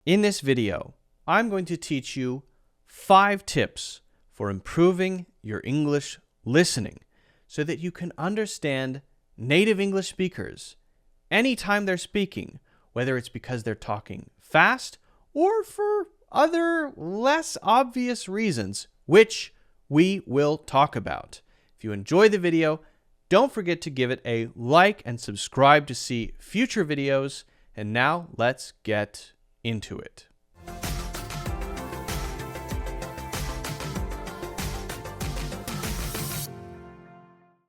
In this video, I'm going to teach you 5 tips for improving your English listening so that you can understand native English speakers anytime they're speaking, whether it's because they're talking fast or for other less obvious reasons, which we will talk about. If you enjoy the video, don't forget to give it a like and subscribe to see future videos. And now let's get into it.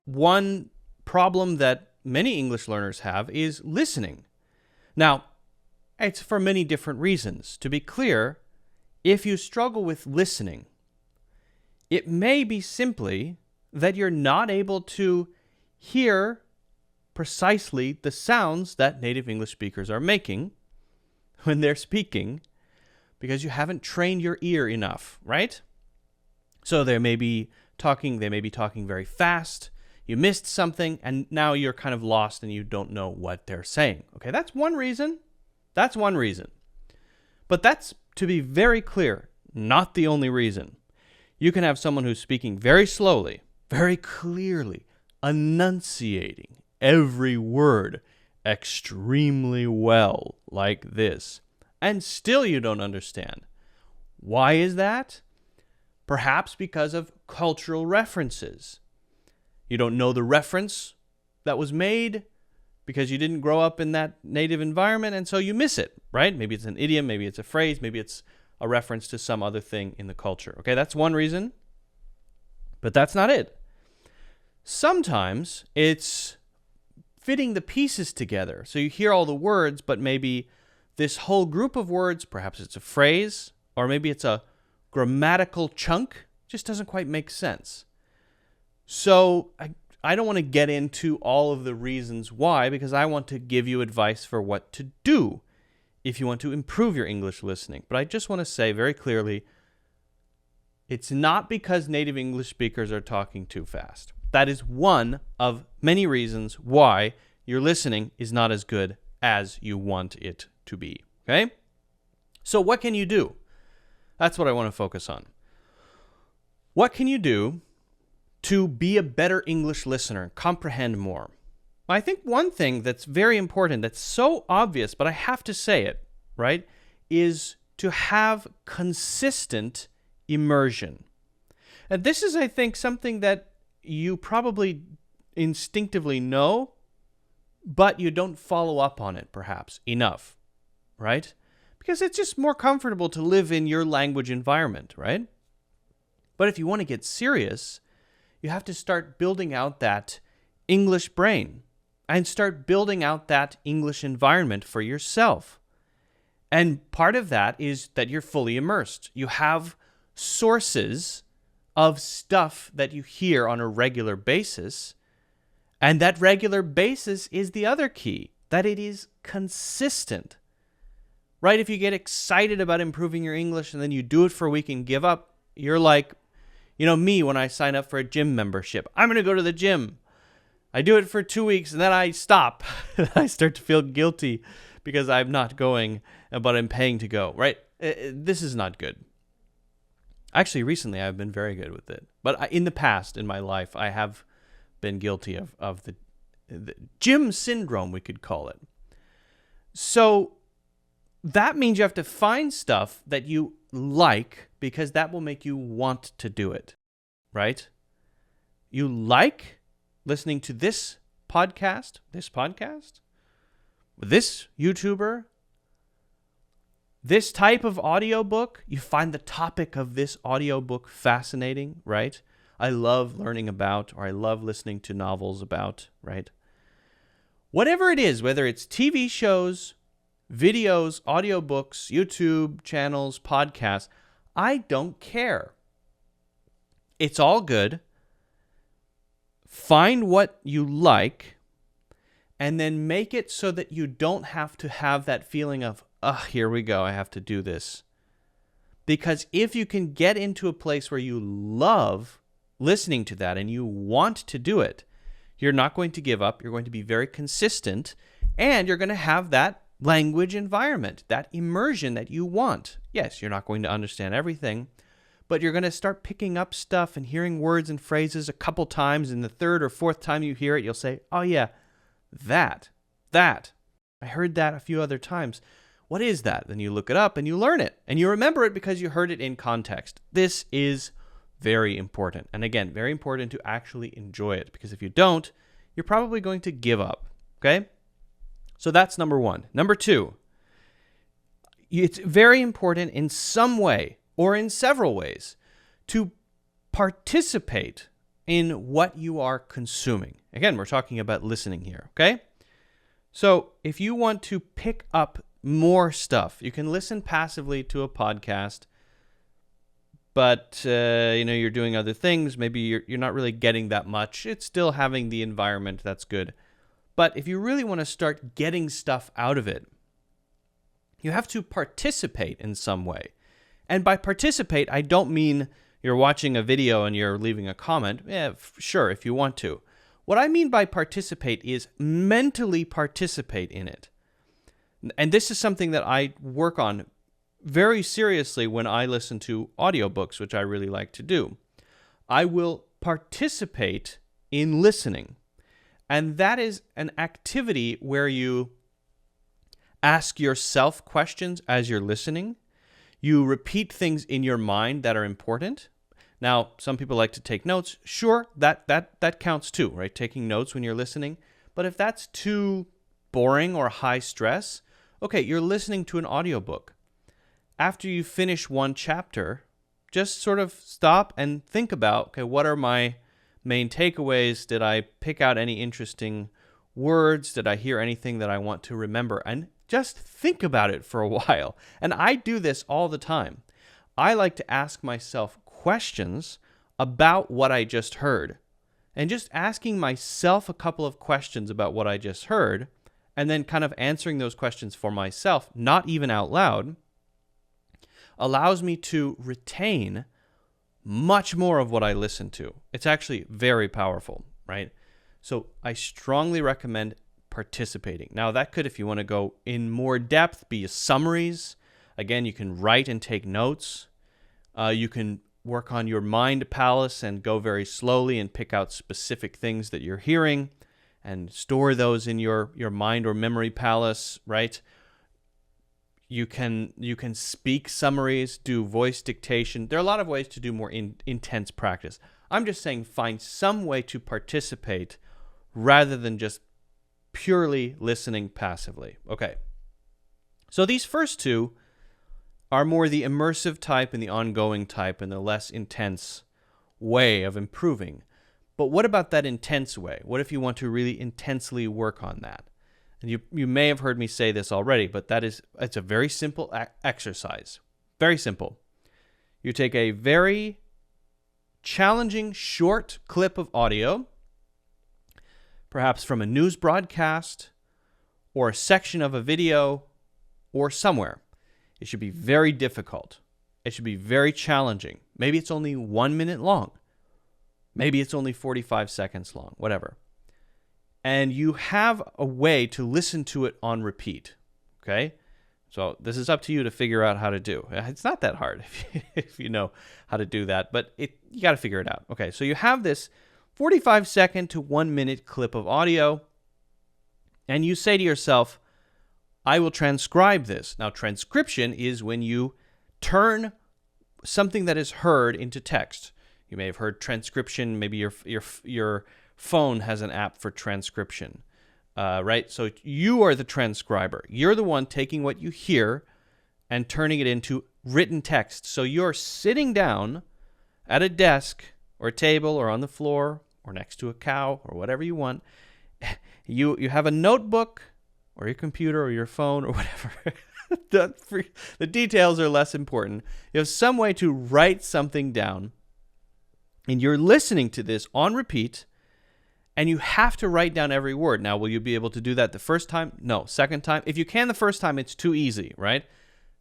One problem that many English learners have is listening. Now, it's for many different reasons. To be clear, if you struggle with listening, it may be simply that you're not able to hear precisely the sounds that native English speakers are making when they're speaking because you haven't trained your ear enough, right? So they may be talking very fast, you missed something, and now you're kind of lost and you don't know what they're saying. Okay, that's one reason. That's one reason. But that's, to be very clear, not the only reason. You can have someone who's speaking very slowly, very clearly, enunciating every word extremely well, like this, and still you don't understand. Why is that? Perhaps because of cultural references. You don't know the reference that was made because you didn't grow up in that native environment, and so you miss it, right? Maybe it's an idiom, maybe it's a phrase, maybe it's a reference to some other thing in the culture. Okay, that's one reason, but that's not it. Sometimes it's fitting the pieces together. So you hear all the words, but maybe this whole group of words, perhaps it's a phrase, or maybe it's a grammatical chunk, just doesn't quite make sense. So I don't want to get into all of the reasons why, because I want to give you advice for what to do if you want to improve your English listening. But I just want to say very clearly, it's not because native English speakers are talking too fast. That is one of many reasons why your listening is not as good as you want it to be. Okay? So what can you do? That's what I want to focus on. What can you do to be a better English listener, comprehend more? I think one thing that's very important, that's so obvious, but I have to say it, right, is to have consistent immersion. And this is, I think, something that you probably instinctively know, but you don't follow up on it, perhaps, enough, right? Because it's just more comfortable to live in your language environment, right? But if you want to get serious, you have to start building out that English brain and start building out that English environment for yourself. And part of that is that you're fully immersed. You have sources of stuff that you hear on a regular basis, and that regular basis is the other key, that it is consistent, right? If you get excited about improving your English and then you do it for a week and give up, you're like, me when I sign up for a gym membership. I'm going to go to the gym. I do it for 2 weeks and then I stop. I start to feel guilty because I'm not going, but I'm paying to go, right? This is not good. Actually, recently I've been very good with it. But in the past, in my life, I have been guilty of the gym syndrome, we could call it. So that means you have to find stuff that you like because that will make you want to do it, right? You like listening to this podcast, this YouTuber, this type of audiobook. You find the topic of this audiobook fascinating, right? I love learning about, or I love listening to novels about, right? Whatever it is, whether it's TV shows, videos, audiobooks, YouTube channels, podcasts, I don't care. It's all good. Find what you like and then make it so that you don't have to have that feeling of, here we go, I have to do this. Because if you can get into a place where you love listening to that and you want to do it, you're not going to give up. You're going to be very consistent, and you're going to have that language environment, that immersion that you want. Yes, you're not going to understand everything, but you're going to start picking up stuff and hearing words and phrases a couple times, and the third or fourth time you hear it, you'll say, oh yeah, that. I heard that a few other times. What is that? Then you look it up and you learn it, and you remember it because you heard it in context. This is very important. And again, very important to actually enjoy it, because if you don't, you're probably going to give up, okay? So that's number one. Number two, it's very important in some way or in several ways to participate in what you are consuming. Again, we're talking about listening here, okay? So if you want to pick up more stuff, you can listen passively to a podcast, but you're doing other things. Maybe you're not really getting that much. It's still having the environment. That's good. But if you really want to start getting stuff out of it, you have to participate in some way. And by participate, I don't mean you're watching a video and you're leaving a comment. Yeah, sure, if you want to. What I mean by participate is mentally participate in it. And this is something that I work on very seriously when I listen to audiobooks, which I really like to do. I will participate in listening. And that is an activity where you ask yourself questions as you're listening. You repeat things in your mind that are important. Now, some people like to take notes. Sure, that counts too, right? Taking notes when you're listening. But if that's too boring or high stress, okay, you're listening to an audiobook. After you finish one chapter, just sort of stop and think about, okay, what are my main takeaways? Did I pick out any interesting words? Did I hear anything that I want to remember? And just think about it for a while. And I do this all the time. I like to ask myself questions about what I just heard. And just asking myself a couple of questions about what I just heard, and then kind of answering those questions for myself, not even out loud, allows me to retain much more of what I listen to. It's actually very powerful, right? So I strongly recommend participating. Now that could, if you want to go in more depth, be summaries. Again, you can write and take notes. You can work on your mind palace and go very slowly and pick out specific things that you're hearing and store those in your mind or memory palace, right? You can speak summaries, do voice dictation. There are a lot of ways to do more intense practice. I'm just saying find some way to participate rather than just purely listening passively. Okay. So these first two are more the immersive type and the ongoing type and the less intense way of improving. But what about that intense way? What if you want to really intensely work on that? And you may have heard me say this already, but it's a very simple exercise. Very simple. You take a very challenging short clip of audio, perhaps from a news broadcast or a section of a video or somewhere. It should be very difficult. It should be very challenging. Maybe it's only 1 minute long. Maybe it's only 45 seconds long, whatever. And you have a way to listen to it on repeat, okay? So this is up to you to figure out how to do. It's not that hard if you know how to do that, but you got to figure it out. Okay, so you have this 45-second to 1 minute clip of audio, and you say to yourself, I will transcribe this. Now, transcription is when you turn something that is heard into text. You may have heard transcription. Maybe your phone has an app for transcription, right? So you are the transcriber. You're the one taking what you hear and turning it into written text. So you're sitting down at a desk or a table or on the floor or next to a cow or whatever you want. You have a notebook or your computer or your phone or whatever. The details are less important. You have some way to write something down, and you're listening to this on repeat, and you have to write down every word. Now, will you be able to do that the first time? No. Second time? If you can the first time, it's too easy, right?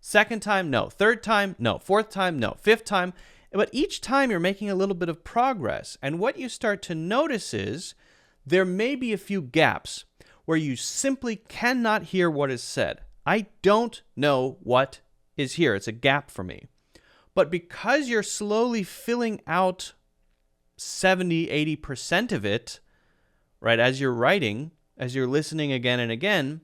Second time? No. Third time? No. Fourth time? No. Fifth time? But each time you're making a little bit of progress. And what you start to notice is there may be a few gaps where you simply cannot hear what is said. I don't know what is here. It's a gap for me. But because you're slowly filling out 70, 80% of it, right, as you're writing, as you're listening again and again,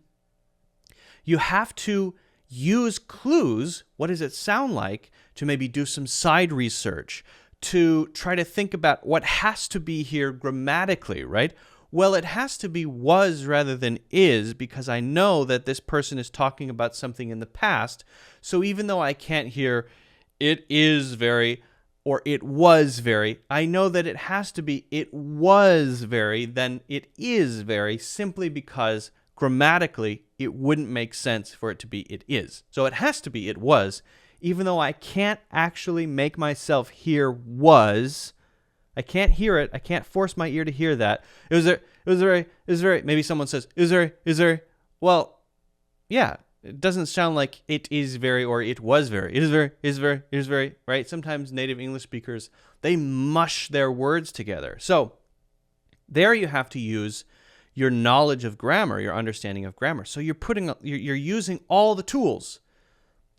you have to use clues. What does it sound like? To maybe do some side research, to try to think about what has to be here grammatically, right? Well, it has to be was rather than is, because I know that this person is talking about something in the past. So even though I can't hear it is very or it was very, I know that it has to be it was very, then it is very, simply because grammatically it wouldn't make sense for it to be it is. So it has to be it was, even though I can't actually make myself hear was. I can't hear it. I can't force my ear to hear that. It was very, maybe someone says, is there, well, yeah, it doesn't sound like it is very or it was very. It is very, right? Sometimes native English speakers, they mush their words together. So there you have to use your knowledge of grammar, your understanding of grammar. So you're using all the tools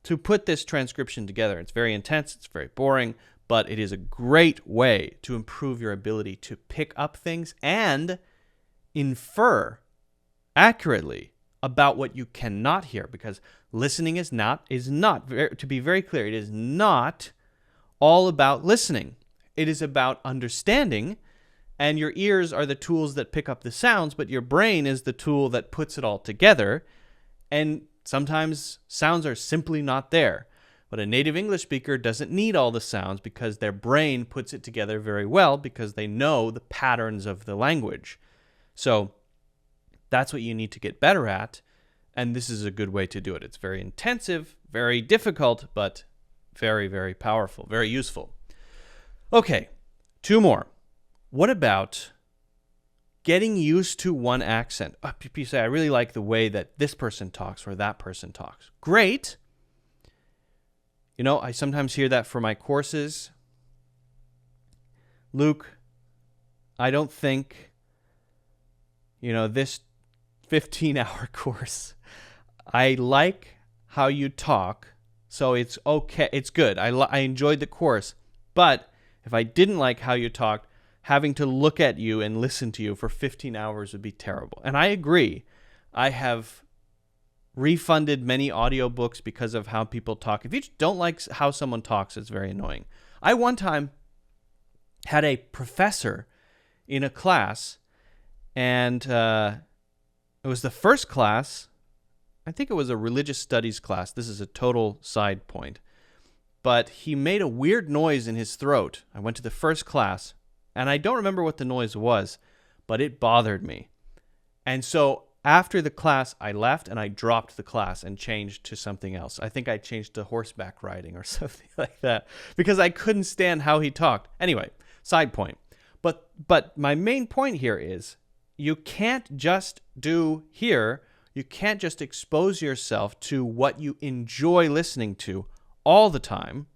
to put this transcription together. It's very intense, it's very boring, but it is a great way to improve your ability to pick up things and infer accurately about what you cannot hear, because listening is not, to be very clear, it is not all about listening. It is about understanding, and your ears are the tools that pick up the sounds, but your brain is the tool that puts it all together, and sometimes sounds are simply not there. But a native English speaker doesn't need all the sounds because their brain puts it together very well because they know the patterns of the language. So that's what you need to get better at, and this is a good way to do it. It's very intensive, very difficult, but very, very powerful, very useful. Okay, 2 more. What about getting used to one accent? You say, I really like the way that this person talks or that person talks. Great. You know, I sometimes hear that for my courses. Luke, I don't think, this 15-hour course, I like how you talk, so it's okay. It's good. I enjoyed the course. But if I didn't like how you talked, having to look at you and listen to you for 15 hours would be terrible. And I agree. I have refunded many audiobooks because of how people talk. If you don't like how someone talks, it's very annoying. I one time had a professor in a class, and it was the first class. I think it was a religious studies class. This is a total side point. But he made a weird noise in his throat. I went to the first class, and I don't remember what the noise was, but it bothered me. And so after the class, I left and I dropped the class and changed to something else. I think I changed to horseback riding or something like that because I couldn't stand how he talked. Anyway, side point. But my main point here is you can't just you can't just expose yourself to what you enjoy listening to all the time,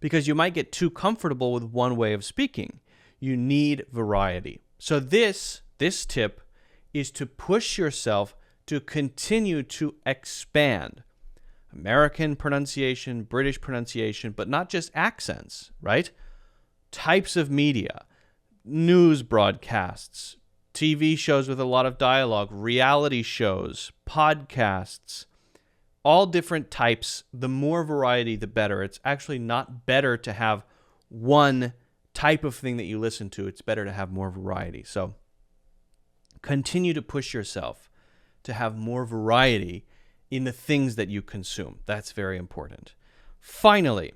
because you might get too comfortable with one way of speaking. You need variety. So this tip is to push yourself to continue to expand. American pronunciation, British pronunciation, but not just accents, right? Types of media, news broadcasts, TV shows with a lot of dialogue, reality shows, podcasts, all different types. The more variety, the better. It's actually not better to have one type of thing that you listen to. It's better to have more variety. So continue to push yourself to have more variety in the things that you consume. That's very important. Finally,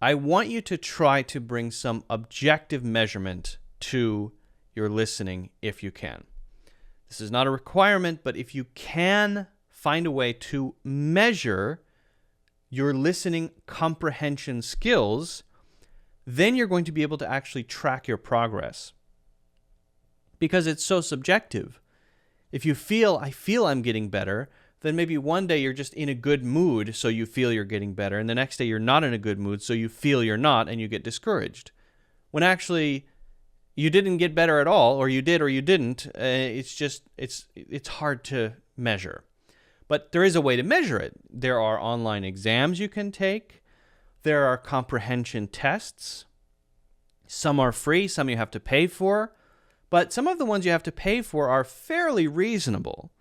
I want you to try to bring some objective measurement to your listening if you can. This is not a requirement, but if you can find a way to measure your listening comprehension skills, then you're going to be able to actually track your progress. Because it's so subjective. If you feel, I feel I'm getting better, then maybe one day you're just in a good mood, so you feel you're getting better, and the next day you're not in a good mood, so you feel you're not, and you get discouraged. When actually you didn't get better at all, or you did or you didn't, it's hard to measure. But there is a way to measure it. There are online exams you can take. There are comprehension tests. Some are free, some you have to pay for. But some of the ones you have to pay for are fairly reasonable.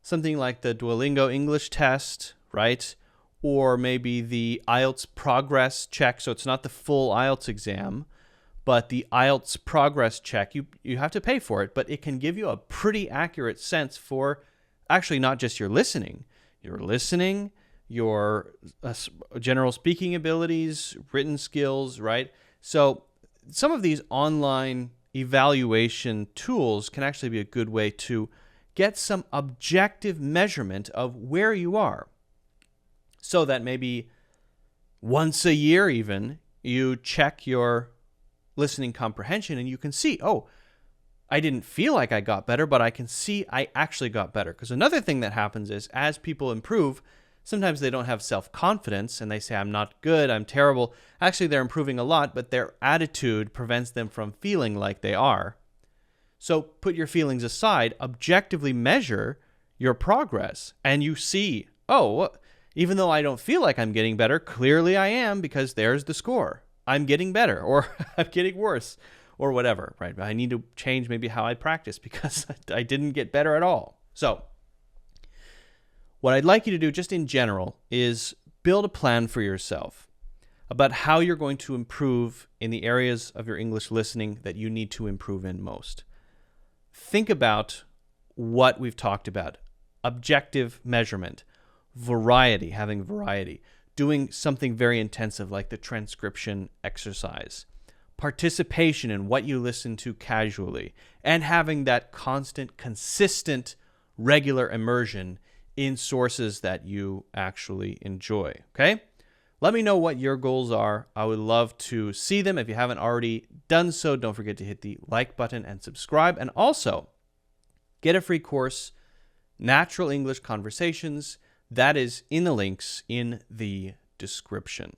Something like the Duolingo English test, right? Or maybe the IELTS progress check. So it's not the full IELTS exam, but the IELTS progress check, you have to pay for it, but it can give you a pretty accurate sense for actually not just your listening, your general speaking abilities, written skills, right? So some of these online evaluation tools can actually be a good way to get some objective measurement of where you are, so that maybe once a year even, you check your listening comprehension and you can see, oh, I didn't feel like I got better, but I can see I actually got better. Because another thing that happens is as people improve, sometimes they don't have self-confidence and they say, I'm not good, I'm terrible. Actually, they're improving a lot, but their attitude prevents them from feeling like they are. So put your feelings aside, objectively measure your progress, and you see, oh, even though I don't feel like I'm getting better, clearly I am, because there's the score. I'm getting better, or I'm getting worse, or whatever, right? I need to change maybe how I practice because I didn't get better at all. So what I'd like you to do just in general is build a plan for yourself about how you're going to improve in the areas of your English listening that you need to improve in most. Think about what we've talked about. Objective measurement, variety, having variety, doing something very intensive like the transcription exercise, participation in what you listen to casually, and having that constant, consistent, regular immersion in sources that you actually enjoy, okay? Let me know what your goals are. I would love to see them. If you haven't already done so, don't forget to hit the like button and subscribe. And also, get a free course, Natural English Conversations. That is in the links in the description.